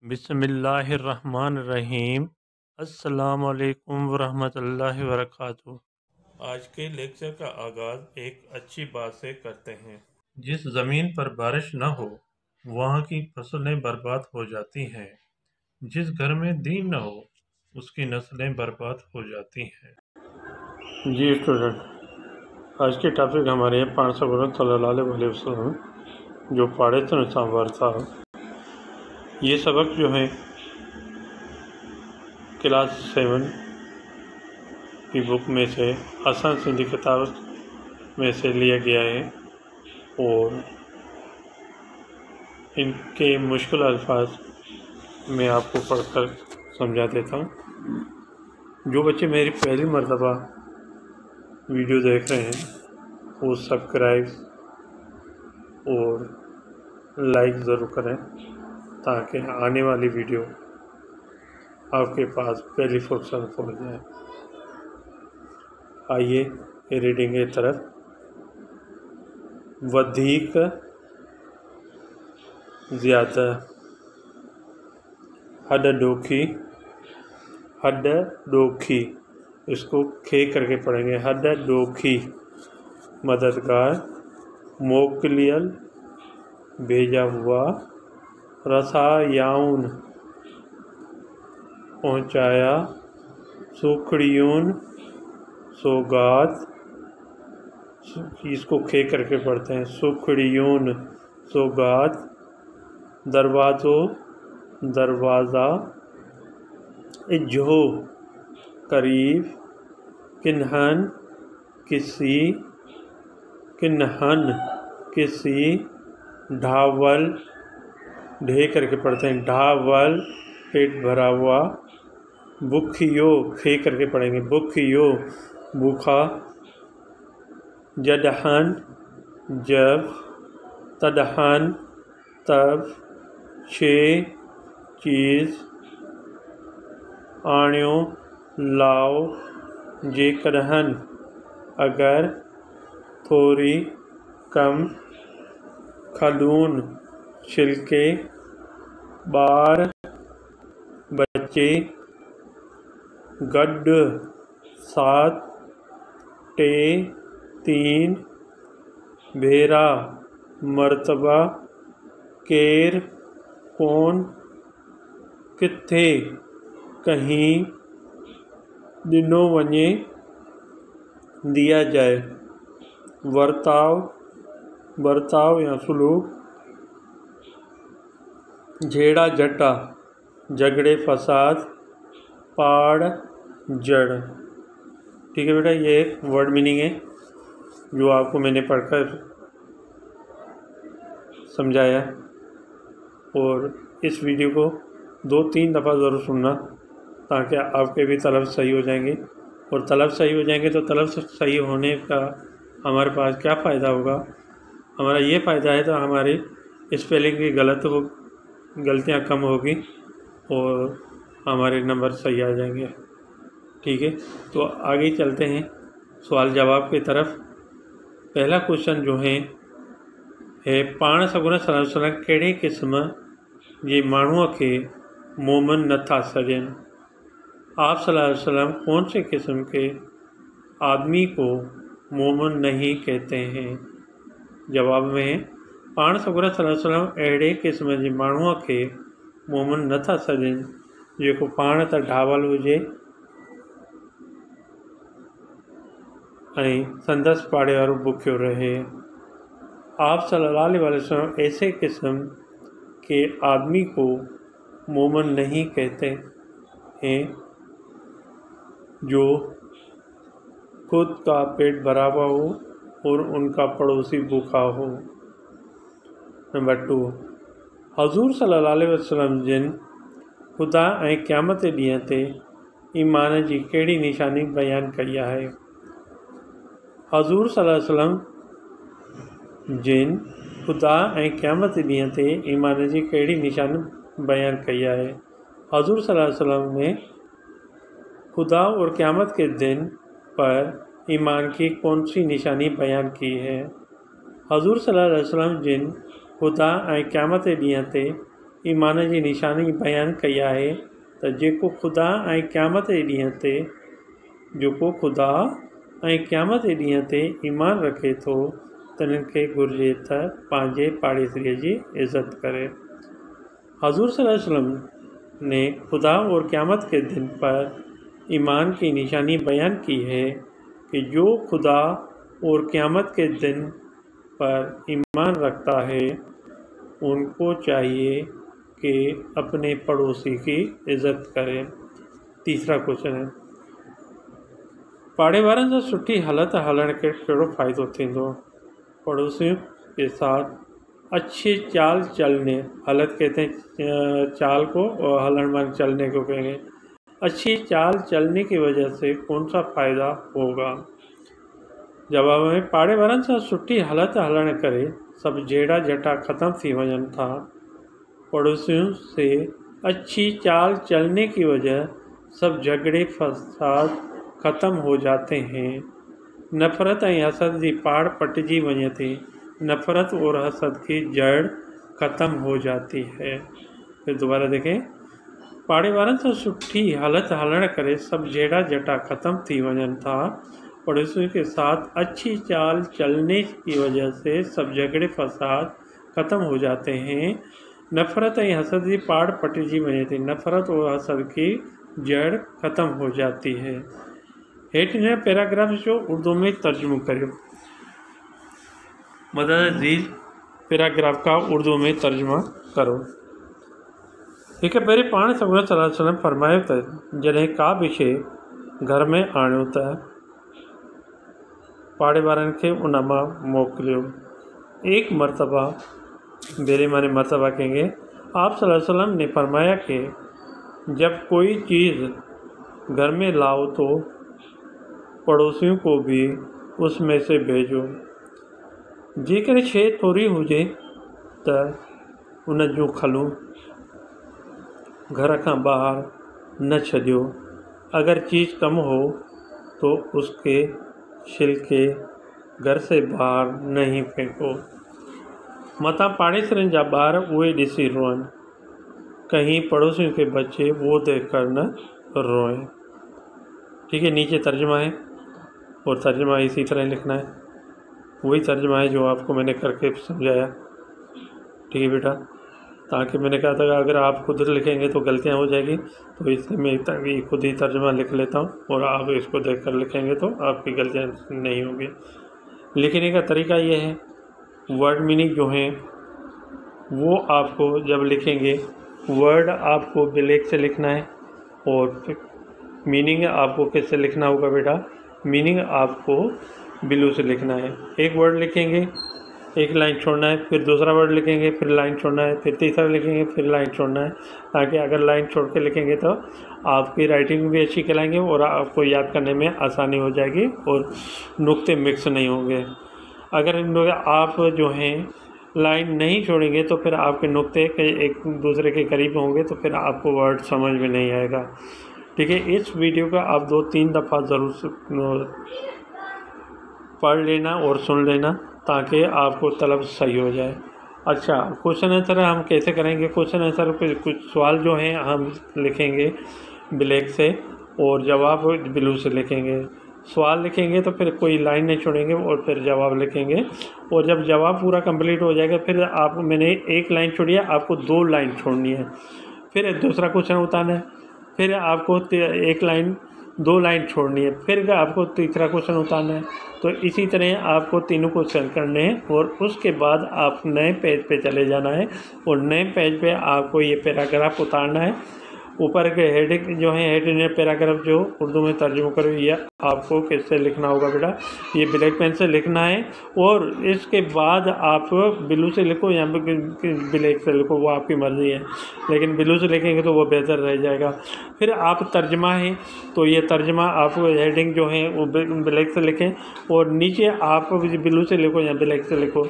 बिस्मिल्लाहिर्रहमानिर्रहीम। अस्सलामुअलैकुम वरहमतुल्लाहि वबरकातुहू। आज के लेक्चर का आगाज़ एक अच्छी बात से करते हैं। जिस ज़मीन पर बारिश न हो वहाँ की फसलें बर्बाद हो जाती हैं। जिस घर में दीन न हो उसकी नस्लें बर्बाद हो जाती हैं। जी स्टूडेंट, आज के टॉपिक हमारे पाण सल्लल्लाहु अलैहि वसल्लम जो पढ़े थे था, ये सबक जो है क्लास 7 की बुक में से आसान सिंधी किताब में से लिया गया है और इनके मुश्किल अल्फाज मैं आपको पढ़कर समझा देता हूँ। जो बच्चे मेरी पहली मर्तबा वीडियो देख रहे हैं वो सब्सक्राइब और लाइक ज़रूर करें ताकि आने वाली वीडियो आपके पास पहली फुर्सत में पहुँच जाए। आइए रीडिंग की तरफ। वधिक ज़्यादा, हड डोखी, हड डोखी, इसको खे करके पढ़ेंगे। हड डोखी, मददगार, मोकलियल, भेजा हुआ, रसायाउन, पहुँचाया, सुखड़ियून, सौगात, इसको खे करके पढ़ते हैं। सुखड़ियून, सौगात, दरवाज़ो, दरवाज़ा, इज्जो, करीब, किन्हन, किसी, किन्हन, किसी, ढावल, ढे करके पढ़ते हैं। ढावल, पेट भरा हुआ, भूखियो, खे करके पढ़ेंगे। भूखियो, भूखा, जदहन, जब, तदहन, तब, छे, चीज़, आण्यो, लाओ, जेकदहन, अगर, थोड़ी, कम, खलून, छिलके, बार, बच्चे, गड्ढ, सात, टे, तीन, भेरा, मर्तबा, केर, कौन, किथे, कहीं, दिनो वञे, दिया जाए, वर्ताव, बर्ताव या सलूक, झेड़ा जटा, झगड़े फसाद, पाड़, जड़। ठीक है बेटा, ये एक वर्ड मीनिंग है जो आपको मैंने पढ़कर समझाया। और इस वीडियो को 2-3 दफ़ा ज़रूर सुनना ताकि आपके भी तलफ़्ज़ सही हो जाएंगे। और तलफ़्ज़ सही हो जाएंगे तो तलफ़्ज़ सही होने का हमारे पास क्या फ़ायदा होगा? हमारा ये फ़ायदा है तो हमारी स्पेलिंग की गलतियाँ कम होगी और हमारे नंबर सही आ जाएंगे। ठीक है, तो आगे चलते हैं सवाल जवाब की तरफ। पहला क्वेश्चन जो है पाण सगुण सल्लल्लाहु अलैहि वसल्लम कहिड़े क़िस्म जे माण्हूअ खे मोमिन नथा सॾनि? आप सल्लल्लाहु अलैहि वसल्लम कौन से किस्म के आदमी को मोमिन नहीं कहते हैं? जवाब में पाण सगुण सल्लल्लाहु अलैहि वसल्लम अहिड़े क़िस्म जे माण्हूअ खे मोमिन नथा सॾनि जेको पाण त ढावल हुजे ऐं संदसि पाड़े वारो बुखियो रहे। आप सल्लल्लाहु अलैहि वसल्लम ऐसे किस्म के आदमी को मोमिन नहीं कहते हैं जो खुद का पेट भरा हुआ हो और उनका पड़ोसी भूखा हो। नंबर 2, हज़ूर सल्लल्लाहु अलैहि वसल्लम जिन खुदा ऐं क़यामत ॾींहं ते ईमान जी कहिड़ी निशानी बयानु कई आहे? हज़ूर सल्लल्लाहु अलैहि वसल्लम जिन खुदा ऐं क़यामत ॾींहं ते ईमान जी कहिड़ी निशानी बयानु कई आहे? हज़ूर सल्लल्लाहु अलैहि वसल्लम ने खुदा और क़यामत के दिन पर ईमान की कौन सी निशानी बयान की है? हज़ूर सल्लल्लाहु अलैहि वसल्लम जिन खुदा ऐं क़यामत ॾींहं ते ईमान जी निशानी बयान कई है त जेको खुदा ऐं क़यामत जे ॾींहं ते जेको खुदा ऐं क़यामत जे ॾींहं ते ईमान रखे थो तन्हनि खे घुरिजे त पंहिंजे पाड़ेसरीअ जी इज़त करे। हज़ूर सल्लल्लाहु अलैहि वसल्लम ने खुदा और क़यामत के दिन पर ईमान की निशानी बयान की है कि जो खुदा और क़यामत के दिन पर ईमान रखता है उनको चाहिए कि अपने पड़ोसी की इज़्ज़त करे। तीसरा क्वेश्चन है, पाड़े वारनि सां सुठी हालत हलण के कहिड़ो फ़ाइदो थींदो? पड़ोसियों के साथ अच्छी चाल चलने, हालत कहते हैं चाल को, और हलन मान चलने को कहेंगे। अच्छी चाल चलने की वजह से कौन सा फ़ायदा होगा? जवाब में पाड़े वारनि सां सुठी हालत हलण करे सब जेड़ा जटा ख़त्म थी वञनि था। पड़ोसियों से अच्छी चाल चलने की वजह सब झगड़े फसाद ख़त्म हो जाते हैं। नफ़रत ऐं हसद जी पाड़ पटिजी वञे थी। नफ़रत और हसद की जड़ ख़त्म हो जाती है। फिर दोबारा देखें, पाड़े वारनि सां सुठी हालत हलण करे सब जेड़ा जटा ख़त्म थी वञनि था। पड़ोसियों के साथ अच्छी चाल चलने की वजह से सब झगड़े फसाद ख़त्म हो जाते हैं। नफ़रत ऐं हसद जी पाड़ पटिजी वञे थी। नफ़रत और हसद की जड़ ख़त्म हो जाती है। हेठि हिन पैराग्राफ जो उर्दू में तर्जुमो करियो। मदद अज़ीज़ पैराग्राफ का उर्दू में तर्जुमा करो। हिकु पहिरीं पाण सॻुणो सल्लल्लाहु अलैहि वसल्लम फरमायो त जॾहिं का बि शइ घर में आणियो त पाड़े वारनि खे उन मां मोकिलियो। एक मरतबा बेरे माने मरतबा कहेंगे, आप सल्लल्लाहु अलैहि वसल्लम ने फरमाया कि जब कोई चीज़ घर में लाओ तो पड़ोसियों को भी उसमें से भेजो। जेकर शइ थोरी हुजे त उन जूं खलूं घर खां ॿाहिरि न छॾियो। अगर चीज़ कम हो तो उसके छिलके घर से बाहर नहीं फेंको। मता पाड़ेसरनि जा ॿार उहे ॾिसी रोअनि, कहीं पड़ोसियों के बच्चे वो देखकर न रोएं। ठीक है, नीचे तर्जुमा है और तर्जुमा इसी तरह लिखना है। वही तर्जुमा है जो आपको मैंने करके समझाया। ठीक है बेटा, ताकि मैंने कहा था अगर आप खुद लिखेंगे तो गलतियां हो जाएगी, तो इसलिए मैं खुद ही तर्जुमा लिख लेता हूँ और आप इसको देखकर लिखेंगे तो आपकी गलतियां नहीं होगी। लिखने का तरीका ये है, वर्ड मीनिंग जो है वो आपको जब लिखेंगे वर्ड आपको ब्लैक से लिखना है और मीनिंग आपको किससे लिखना होगा बेटा? मीनिंग आपको ब्लू से लिखना है। एक वर्ड लिखेंगे, एक लाइन छोड़ना है, फिर दूसरा वर्ड लिखेंगे, फिर लाइन छोड़ना है, फिर तीसरा लिखेंगे, फिर लाइन छोड़ना है, ताकि अगर लाइन छोड़ के लिखेंगे तो आपकी राइटिंग भी अच्छी कहलाएंगे और आपको याद करने में आसानी हो जाएगी और नुक्ते मिक्स नहीं होंगे। अगर आप जो हैं लाइन नहीं छोड़ेंगे तो फिर आपके नुक्ते एक दूसरे के करीब होंगे तो फिर आपको वर्ड समझ में नहीं आएगा। ठीक है, इस वीडियो का आप 2-3 दफ़ा ज़रूर पढ़ लेना और सुन लेना ताकि आपको तलब सही हो जाए। अच्छा, क्वेश्चन आंसर हम कैसे करेंगे? क्वेश्चन आंसर पे कुछ सवाल जो हैं हम लिखेंगे ब्लैक से और जवाब ब्लू से लिखेंगे। सवाल लिखेंगे तो फिर कोई लाइन नहीं छोड़ेंगे और फिर जवाब लिखेंगे और जब जवाब पूरा कंप्लीट हो जाएगा फिर आप मैंने एक लाइन छोड़ी है, आपको 2 लाइन छोड़नी है, फिर दूसरा क्वेश्चन उतारना है, फिर आपको एक लाइन 2 लाइन छोड़नी है, फिर आपको तीसरा क्वेश्चन उतारना है। तो इसी तरह आपको तीनों क्वेश्चन करने हैं और उसके बाद आप नए पेज पे चले जाना है और नए पेज पे आपको ये पैराग्राफ उतारना है। ऊपर के हेडिंग जो है हेडिंग पैराग्राफ जो उर्दू में तर्जुमा करो, ये आपको किससे लिखना होगा बेटा? ये ब्लैक पेन से लिखना है और इसके बाद आप ब्लू से लिखो या ब्लैक से लिखो, वो आपकी मर्ज़ी है, लेकिन ब्लू से लिखेंगे तो वो बेहतर रह जाएगा। फिर आप तर्जुमा है तो ये तर्जुमा आप हेडिंग जो है वो ब्लैक से लिखें और नीचे आप ब्लू से लिखो या ब्लैक से लिखो।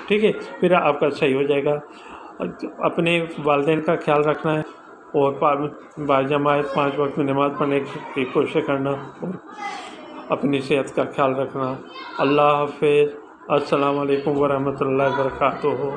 ठीक है, फिर आपका सही हो जाएगा। अपने वालिदैन का ख्याल रखना है और बाजमात 5 वक्त में नमाज़ पढ़ने की कोशिश करना और अपनी सेहत का ख्याल रखना। अल्लाह हाफ़िज़। अस्सलाम वालेकुम वरहमतुल्लाहि वबरकातुहू।